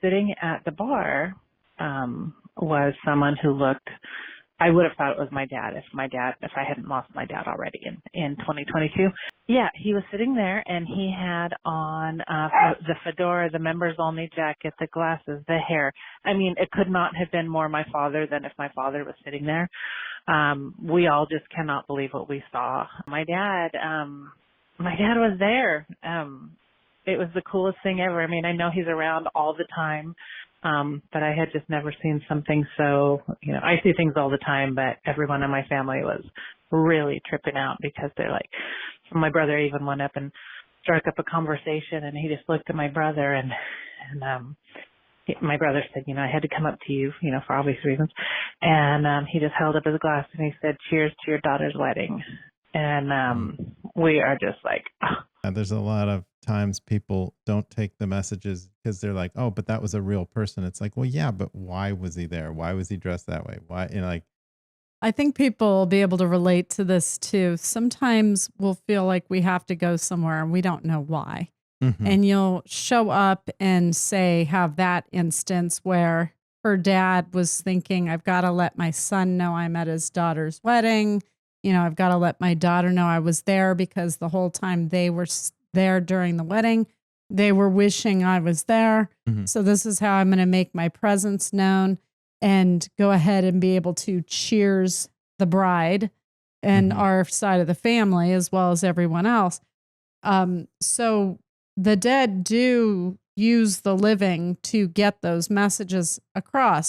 sitting at the bar was someone who looked, I would have thought it was my dad if I hadn't lost my dad already in 2022. Yeah, he was sitting there and he had on the fedora, the members only jacket, the glasses, the hair. I mean, it could not have been more my father than if my father was sitting there. We all just cannot believe what we saw. My dad was there. It was the coolest thing ever. I mean, I know he's around all the time. But I had just never seen something so, I see things all the time, but everyone in my family was really tripping out because they're like, my brother even went up and struck up a conversation and he just looked at my brother and my brother said, I had to come up to you, for obvious reasons. And he just held up his glass and he said, cheers to your daughter's wedding. And we are just like, oh. There's a lot of times people don't take the messages because they're like, oh, but that was a real person. It's like, well, yeah, but why was he there? Why was he dressed that way? Why, I think people will be able to relate to this too. Sometimes we'll feel like we have to go somewhere and we don't know why. Mm-hmm. And you'll show up and have that instance where her dad was thinking, I've got to let my son know I'm at his daughter's wedding. I've got to let my daughter know I was there because the whole time they were there during the wedding, they were wishing I was there. Mm-hmm. So this is how I'm going to make my presence known and go ahead and be able to cheers the bride and our side of the family as well as everyone else. So the dead do use the living to get those messages across.